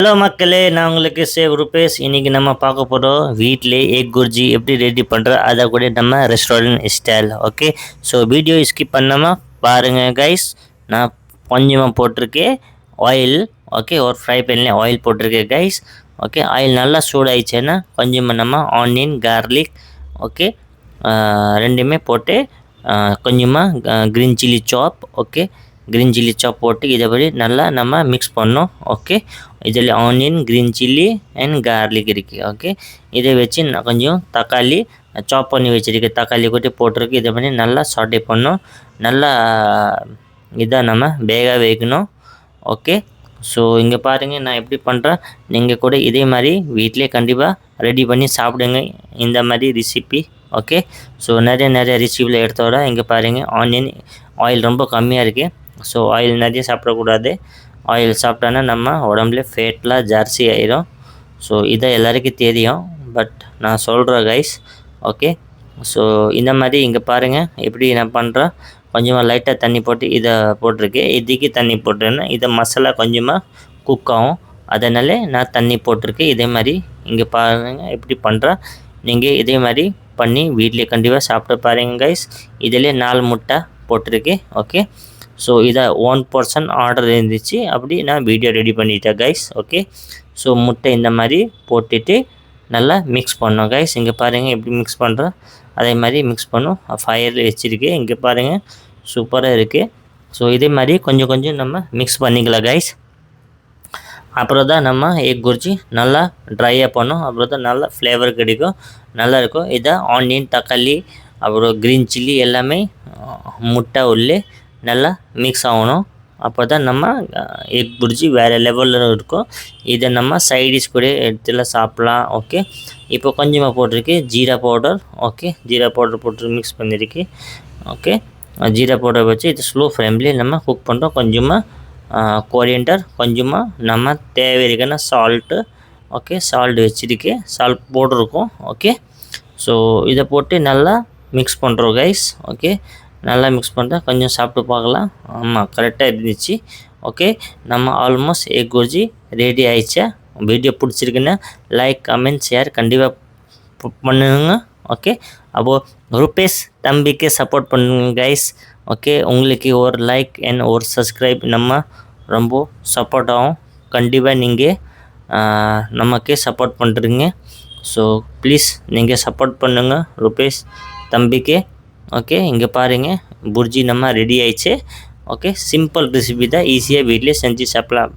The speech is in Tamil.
ஹலோ மக்களே, நான் உங்களுக்கு சேவ் ரூபேஸ். இன்றைக்கி நம்ம பார்க்க போகிறோம் வீட்டிலே எக் குர்ஜி எப்படி ரெடி பண்ணுற அதை கூட நம்ம restaurant style. Okay, so video skip பண்ணாமல் பாருங்கள் கைஸ். நான் கொஞ்சமாக போட்டிருக்கேன் ஆயில். ஓகே, ஒரு ஃப்ரை பேனில் ஆயில் போட்டிருக்கேன் கைஸ். ஓகே, ஆயில் நல்லா சூடாயிடுச்சுன்னா கொஞ்சமாக நம்ம ஆனியன் கார்லிக் ஓகே ரெண்டுமே போட்டு கொஞ்சமாக க்ரீன் சில்லி சாப் ஓகே க்ரீன் சில்லி சாப் போட்டு இதைப்படி நல்லா நம்ம மிக்ஸ் பண்ணோம். ஓகே, இதில் onion green chilli and garlic இருக்குது. ஓகே, இதை வச்சு நான் கொஞ்சம் தக்காளி சாப் பண்ணி வச்சுருக்கேன், தக்காளி கொட்டி போட்டிருக்கு. இதை பண்ணி நல்லா சாட்டே பண்ணோம். நல்லா இதை நம்ம வேக வைக்கணும். ஓகே, ஸோ இங்கே பாருங்கள் நான் எப்படி பண்ணுறேன். நீங்கள் கூட இதே மாதிரி வீட்டிலே கண்டிப்பாக ரெடி பண்ணி சாப்பிடுங்க இந்த மாதிரி ரெசிபி. ஓகே, ஸோ நிறைய ரெசிபியில் எடுத்தோட இங்கே பாருங்கள் ஆனியன் ஆயில் ரொம்ப கம்மியாக இருக்குது. ஸோ ஆயில் நிறைய சாப்பிடக்கூடாது. ஆயில் சாப்பிட்டோன்னா நம்ம உடம்புல ஃபேட்லாம் ஜாஸ்தி ஆயிடும். ஸோ இதை எல்லாருக்கும் தெரியும், பட் நான் சொல்கிறேன் கைஸ். ஓகே, ஸோ இந்த மாதிரி இங்கே பாருங்கள் எப்படி நான் பண்ணுறேன். கொஞ்சமாக லைட்டாக தண்ணி போட்டு இதை போட்டிருக்கேன். இதுக்கு தண்ணி போட்டுருன்னா இதை மசாலா கொஞ்சமாக குக் ஆகும், அதனால நான் தண்ணி போட்டிருக்கேன். இதே மாதிரி இங்கே பாருங்கள் எப்படி பண்ணுறேன். நீங்கள் இதே மாதிரி பண்ணி வீட்டிலே கண்டிப்பாக சாப்பிட்டு பாருங்கள் கைஸ். இதில் 4 முட்டை போட்டிருக்கேன். ஓகே, ஸோ இதை 1 பர்சன் ஆர்டர் இருந்துச்சு, அப்படி நான் வீடியோ ரெடி பண்ணிட்டேன் கைஸ். ஓகே, ஸோ முட்டை இந்த மாதிரி போட்டுட்டு நல்லா மிக்ஸ் பண்ணோம் கைஸ். இங்கே பாருங்கள் எப்படி மிக்ஸ் பண்ணுறேன். அதே மாதிரி மிக்ஸ் பண்ணோம். ஃபயரில் வச்சுருக்கேன். இங்கே பாருங்கள் சூப்பராக இருக்குது. ஸோ இதே மாதிரி கொஞ்சம் கொஞ்சம் நம்ம மிக்ஸ் பண்ணிக்கலாம் கைஸ். அப்புறம் தான் நம்ம எக் குர்ஜி நல்லா ட்ரையாக பண்ணோம். அப்புறம் தான் நல்லா ஃப்ளேவர் கிடைக்கும், நல்லாயிருக்கும். இதை ஆனியன் தக்காளி அப்புறம் க்ரீன் சில்லி எல்லாமே முட்டை உள்ளே நல்லா மிக்ஸ் ஆகணும். அப்போ தான் நம்ம எக் புர்ஜி வேறு லெவலில் இருக்கும். இதை நம்ம சைடிஷ் கூட எடுத்துலாம் சாப்பிட்லாம். ஓகே, இப்போ கொஞ்சமாக போட்டிருக்கு jeera powder. Okay, jeera powder போட்டு மிக்ஸ் பண்ணியிருக்கு. ஓகே, ஜீரா பவுடர் வச்சு இது ஸ்லோ ஃப்ளேம்லேயே நம்ம குக் பண்ணுறோம். கொஞ்சமாக கொரியண்டர், கொஞ்சமாக நம்ம தேவை இருக்குன்னா சால்ட்டு. ஓகே, சால்ட் வச்சுருக்கு, சால்ட் போட்டிருக்கோம். ஓகே, ஸோ இதை போட்டு நல்லா மிக்ஸ் பண்ணுறோம் கைஸ். ஓகே, நல்லா மிக்ஸ் பண்ணுறேன். கொஞ்சம் சாப்பிட்டு பார்க்கலாம். ஆமாம், கரெக்டாக இருந்துச்சு. ஓகே, நம்ம ஆல்மோஸ்ட் எக் குர்ஜி ரெடி ஆயிடுச்சா. வீடியோ பிடிச்சிருக்குன்னா லைக் கமெண்ட் ஷேர் கண்டிப்பாக பண்ணுங்க. ஓகே, அப்போது ரூபேஸ் தம்பிக்கு சப்போர்ட் பண்ணுங்க கைஸ். ஓகே, உங்களுக்கு ஒரு லைக் அண்ட் ஒரு சப்ஸ்கிரைப் நம்ம ரொம்ப சப்போர்ட் ஆகும். கண்டிப்பாக நீங்கள் நமக்கே சப்போர்ட் பண்ணுறீங்க. ஸோ ப்ளீஸ் நீங்கள் சப்போர்ட் பண்ணுங்கள் ரூபேஸ் தம்பிக்கு. ஓகே, இங்கே பாருங்கள் புர்ஜி நம்ம ரெடி ஆயிடுச்சு. ஓகே, சிம்பிள் ரெசிபி தான், ஈஸியாக வீட்டிலே செஞ்சு சாப்பிடலாம்.